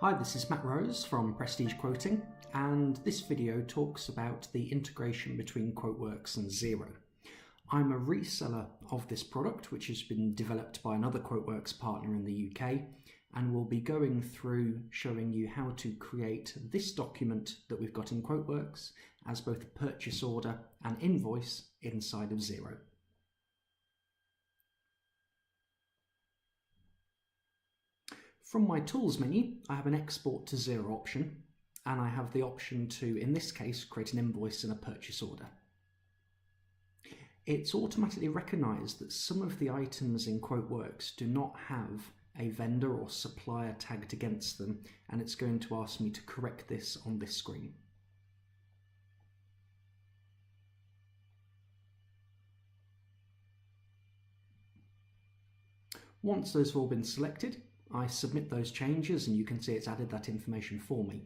Hi, this is Matt Rose from Prestige Quoting, and this video talks about the integration between QuoteWerks and Xero. I'm a reseller of this product, which has been developed by another QuoteWerks partner in the UK, and we'll be going through showing you how to create this document that we've got in QuoteWerks as both a purchase order and invoice inside of Xero. From my Tools menu, I have an Export to Xero option, and I have the option to, in this case, create an invoice and a purchase order. It's automatically recognised that some of the items in QuoteWerks do not have a vendor or supplier tagged against them, and it's going to ask me to correct this on this screen. Once those have all been selected, I submit those changes and you can see it's added that information for me.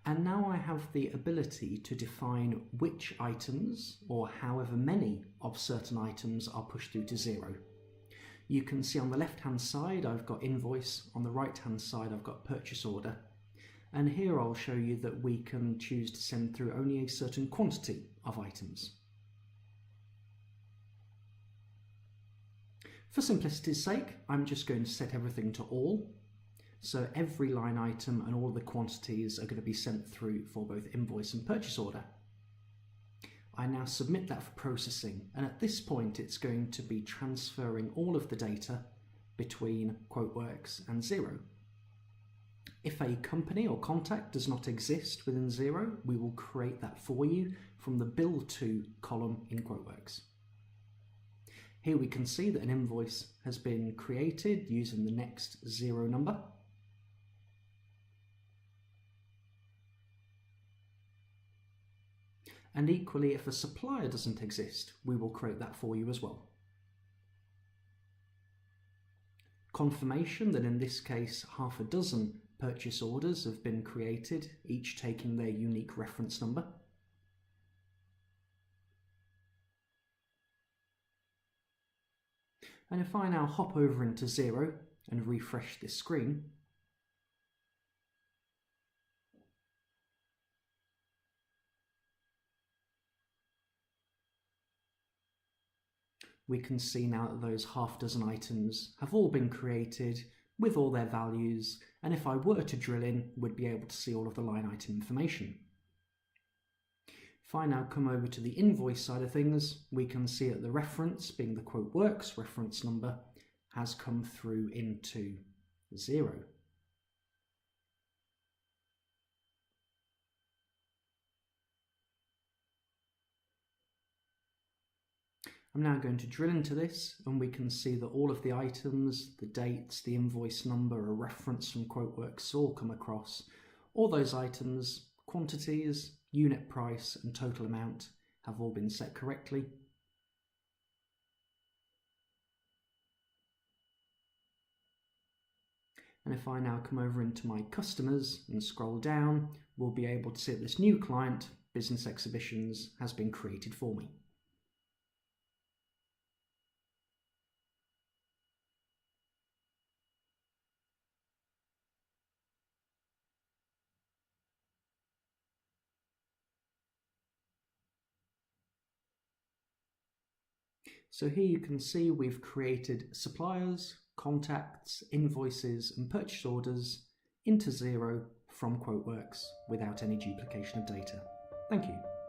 And now I have the ability to define which items or however many of certain items are pushed through to Xero. You can see on the left hand side I've got invoice, on the right hand side I've got purchase order, and here I'll show you that we can choose to send through only a certain quantity of items. For simplicity's sake, I'm just going to set everything to all, so every line item and all the quantities are going to be sent through for both invoice and purchase order. I now submit that for processing, and at this point it's going to be transferring all of the data between QuoteWerks and Xero. If a company or contact does not exist within Xero, we will create that for you from the Bill To column in QuoteWerks. Here we can see that an invoice has been created using the next Xero number. And equally, if a supplier doesn't exist, we will create that for you as well. Confirmation that in this case half a dozen purchase orders have been created, each taking their unique reference number. And if I now hop over into Xero and refresh this screen, we can see now that those half dozen items have all been created with all their values, and if I were to drill in, we'd be able to see all of the line item information. If I now come over to the invoice side of things, we can see that the reference, being the QuoteWerks reference number, has come through into Xero. I'm now going to drill into this, and we can see that all of the items, the dates, the invoice number, a reference from QuoteWerks all come across. All those items, quantities, unit price and total amount have all been set correctly. And if I now come over into my customers and scroll down, we'll be able to see that this new client, Business Exhibitions, has been created for me. So here you can see we've created suppliers, contacts, invoices and purchase orders into Xero from QuoteWerks without any duplication of data. Thank you.